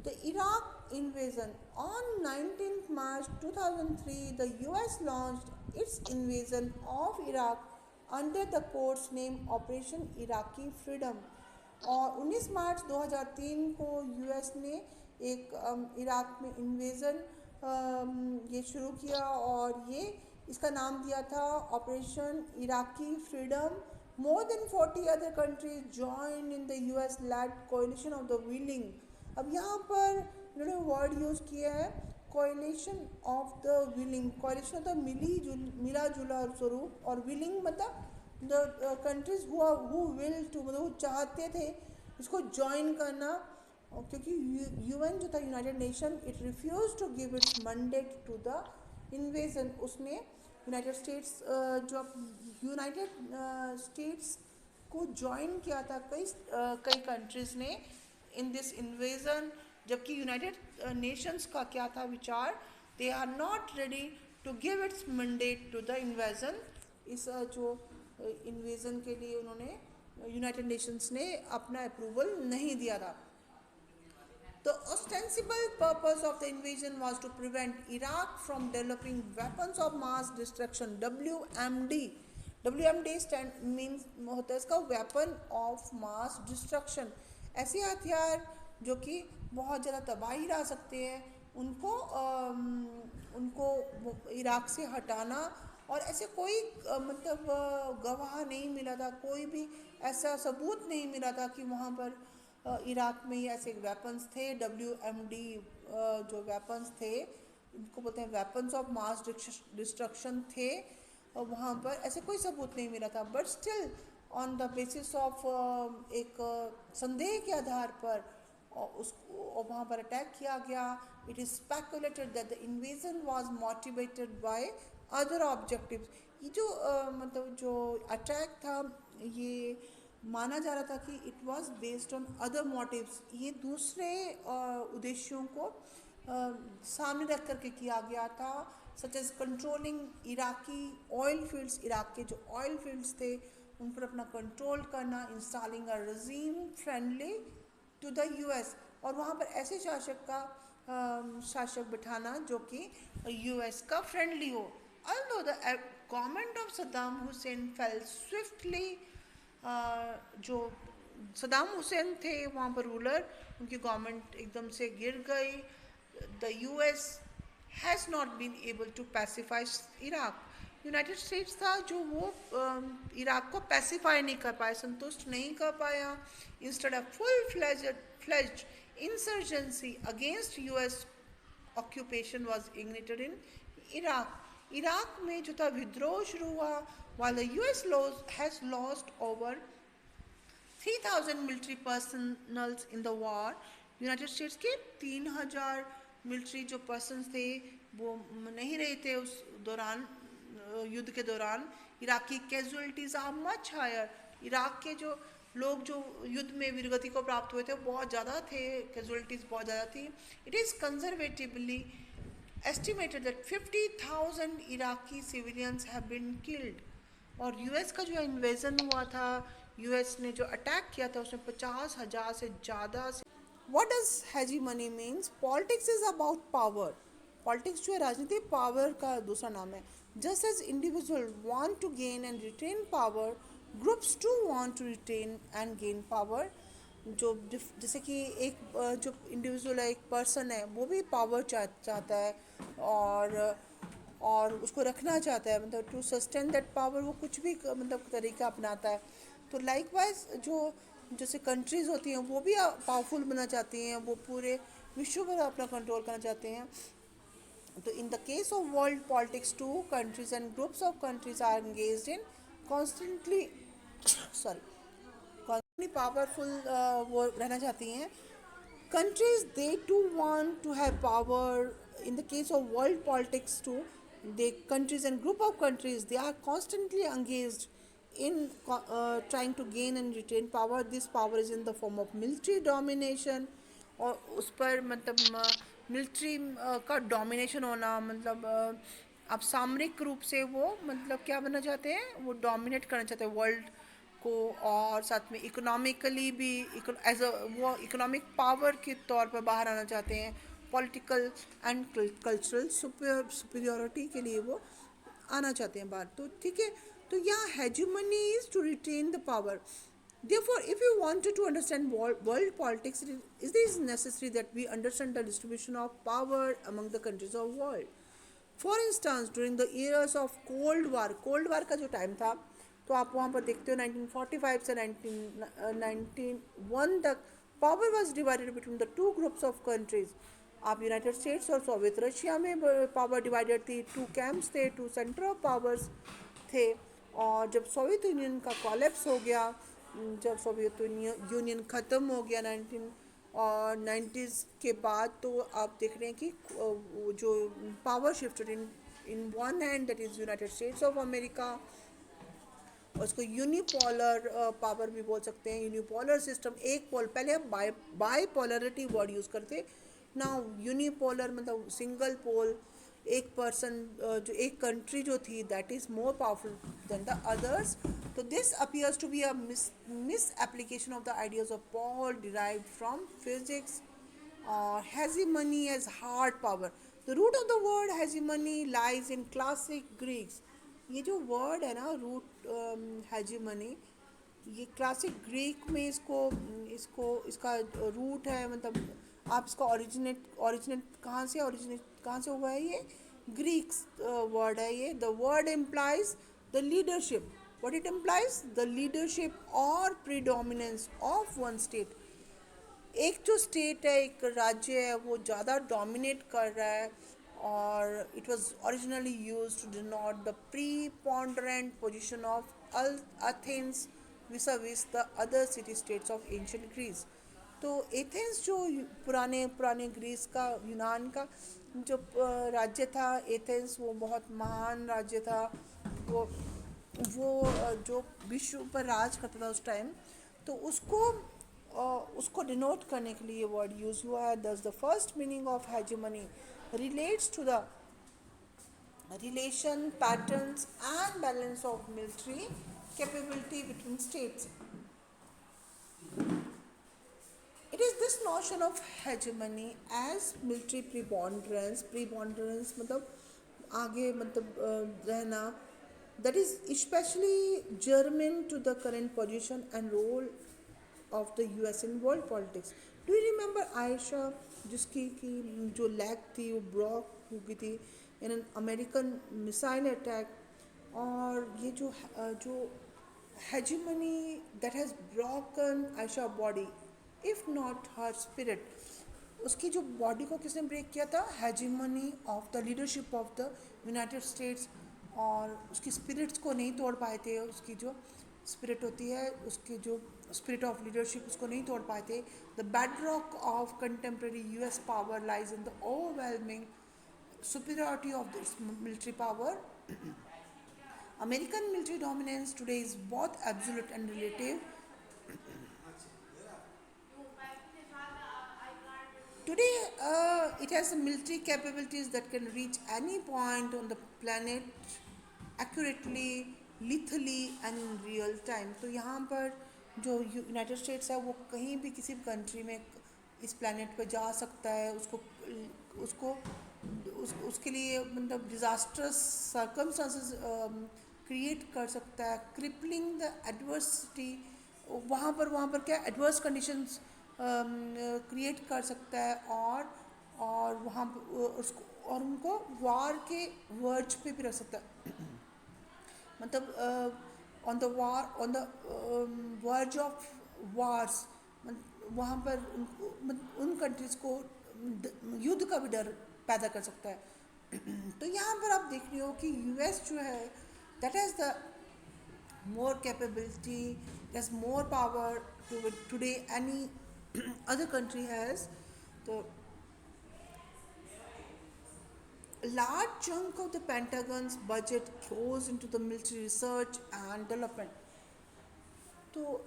The Iraq invasion. On 19th March 2003, the US launched its invasion of Iraq under the code's name Operation Iraqi Freedom. और 19 मार्च 2003 को US ने एक Iraq में invasion ये शुरू किया और ये इसका नाम दिया था operation Iraqi freedom. More than 40 other countries joined in the US-led coalition of the willing. अब यहाँ पर इन्होंने वर्ड यूज़ किया है coalition of the willing. coalition होता है मिला जुला स्वरूप और willing मतलब the countries who will to मतलब वो चाहते थे इसको ज्वाइन करना. क्योंकि यूएन जो था United Nation it refuse to give its mandate to the invasion. उसने यूनाइटेड स्टेट्स जो यूनाइटेड स्टेट्स को ज्वाइन किया था कई कंट्रीज़ ने इन दिस इन्वेजन. जबकि यूनाइटेड नेशंस का क्या था विचार, they are not ready to give its mandate to the invasion. इस जो इन्वेजन के लिए उन्होंने यूनाइटेड नेशंस ने अपना अप्रूवल नहीं दिया था. The ostensible purpose of the invasion was to prevent Iraq from developing weapons of mass destruction. WMD. WMD means होता है इसका weapon of mass destruction. ऐसे हथियार जो कि बहुत ज़्यादा तबाही ला सकते हैं उनको इराक से हटाना. और ऐसे कोई मतलब गवाह नहीं मिला था, कोई भी ऐसा सबूत नहीं मिला था कि वहाँ पर इराक में ही ऐसे वेपन्स थे. WMD जो वेपन्स थे इनको बोलते हैं वेपन्स ऑफ मास डिस्ट्रक्शन थे. वहाँ पर ऐसे कोई सबूत नहीं मिला था. But still on the basis of एक संदेह के आधार पर उसको वहाँ पर अटैक किया गया. It is speculated that the invasion was motivated by other objectives. ये जो मतलब जो अटैक था ये माना जा रहा था कि it was based on other motives. ये दूसरे उद्देश्यों को सामने रख करके किया गया था. Such as controlling Iraqi oil fields. Iraq के जो ऑयल फील्ड्स थे उन पर अपना कंट्रोल करना. Installing a regime friendly to the US. और वहाँ पर ऐसे शासक बिठाना जो कि यूएस का फ्रेंडली हो. Although the government of Saddam Hussein fell swiftly, जो सदाम हुसैन थे वहाँ पर रूलर, उनकी गवर्नमेंट एकदम से गिर गई. The US has not been able to pacify Iraq. United States था जो वो इराक को पैसिफाई नहीं कर पाया, संतुष्ट नहीं कर पाया. Instead of full fledged insurgency against US occupation was ignited in Iraq. Iraq में जो था विद्रोह शुरू हुआ. while the US has lost over 3,000 military personnel in the war. United states के 3,000 मिलिट्री जो पर्सन्स थे वो नहीं रहे थे उस दौरान युद्ध के दौरान. Iraqi casualties are much higher. Iraq के जो लोग जो युद्ध में वीरगति को प्राप्त हुए थे वो बहुत ज़्यादा थे, कैजुअलिटीज़ बहुत ज़्यादा थी. It is conservatively estimated that 50,000 Iraqi civilians have been killed. और यूएस का जो इन्वेजन हुआ था, यूएस ने जो अटैक किया था उसमें 50,000 से ज़्यादा. What does hegemony means? Politics is about power. Politics जो है राजनीति पावर का दूसरा नाम है. Just as individuals want to gain and retain power, groups too want to retain and gain power. जो जैसे कि एक जो इंडिविजुअल है, एक पर्सन है, वो भी पावर चाहता है और उसको रखना चाहता है. मतलब टू सस्टेन दैट पावर वो कुछ भी मतलब तरीका अपनाता है. तो लाइकवाइज जो जैसे कंट्रीज़ होती हैं वो भी पावरफुल बनना चाहती हैं, वो पूरे विश्व पर अपना कंट्रोल करना चाहते हैं. तो in the case of world politics two countries and groups of countries are engaged in constantly powerful वो रहना चाहती हैं. Countries they too want to have power. In the case of world politics too, the countries and group of countries they are constantly engaged in trying to gain and retain power. This power is in the form of military domination. और उस पर मतलब military का domination होना मतलब अब सामरिक रूप से वो मतलब क्या बनना चाहते हैं, वो डोमिनेट करना चाहते हैं वर्ल्ड को, और साथ में इकोनॉमिकली भी एज अ वो इकोनॉमिक पावर के तौर पर बाहर आना चाहते हैं, पॉलिटिकल एंड कल्चरल सुपीरियोरिटी के लिए वो आना चाहते हैं बाहर। तो ठीक है, तो यहाँ hegemony is to retain the power. Therefore, if you wanted to understand world politics, it is necessary that we understand the distribution of power among the countries of the world. For instance during the years of cold war का जो time था, तो आप वहाँ पर देखते हो 1945 से 1991 तक power was divided between the two groups of countries. आप यूनाइटेड स्टेट्स और सोवियत रशिया में पावर डिवाइडेड थी, टू कैंप्स थे, टू सेंटर ऑफ पावर्स थे। और जब सोवियत यूनियन का कॉलेप्स हो गया, जब सोवियत यूनियन ख़त्म हो गया 1990s के बाद, तो आप देख रहे हैं कि जो power shifted in one hand, that is United states of America. और उसको यूनिपोलर पावर भी बोल सकते हैं, यूनिपोलर सिस्टम। एक पोल, पहले हम बाईपोलरिटी वर्ड यूज़ करते, ना यूनिपोलर मतलब सिंगल पोल, एक पर्सन जो एक कंट्री जो थी that is more powerful than the others. तो this appears to be a misapplication of the ideas of Paul derived from physics or hegemony as hard power. The root of the word hegemony lies in classic Greeks. ये जो word है ना root hegemony, ये classic Greek में इसको इसको इसका root है, मतलब आप इसका ओरिजिनेट कहाँ से हुआ है, ये ग्रीक्स वर्ड है ये। The word implies the leadership, what it implies, the leadership or predominance of one state. एक जो स्टेट है, एक राज्य है, वो ज़्यादा डोमिनेट कर रहा है। और it was originally use to denote the preponderant position of Athens vis the other city states of ancient Greece. तो एथेंस जो पुराने ग्रीस का, यूनान का जो राज्य था एथेंस, वो बहुत महान राज्य था। वो जो विश्व पर राज करता था उस टाइम, तो उसको डिनोट करने के लिए वर्ड यूज हुआ है। Thus the first meaning of hegemony relates to the relation patterns and balance of military capability between states. It is this notion of hegemony as military preponderance मतलब आगे मतलब रहना, that is especially germane to the current position and role of the US in world politics. Do you remember Aisha, जिसकी की जो leg थी वो block हो गई थी in an American missile attack. और ये जो hegemony that has broken Aisha body, if not her spirit, उसकी जो बॉडी को किसने ब्रेक किया था, hegemony of the leadership of the United states. और उसकी स्पिरिट्स को नहीं तोड़ पाए थे, उसकी जो स्पिरिट होती है, उसकी जो स्पिरिट ऑफ लीडरशिप, उसको नहीं तोड़ पाए थे। The bedrock of contemporary US power lies in the overwhelming superiority of this military power. American military dominance today is both absolute and relative. Today, it has military capabilities that can reach any point on the planet accurately, lethally and in real time. तो यहाँ पर जो United states है वो कहीं भी किसी भी कंट्री में इस प्लानट पे जा सकता है। उसके लिए मतलब डिज़ास्टर्स सर्कमस्टांसेस क्रिएट कर सकता है, क्रिपलिंग द एडवर्सिटी। वहाँ पर क्या एडवर्स कंडीशंस क्रिएट कर सकता है, और वहाँ उसको और उनको वार के वर्ज पे भी रख सकता है। मतलब on the verge of wars, वहाँ पर उन कंट्रीज़ को युद्ध का भी डर पैदा कर सकता है। तो यहाँ पर आप देख रहे हो कि यूएस जो है that has the more capability, has more power today any other country has. So a large chunk of the Pentagon's budget goes into the military research and development. तो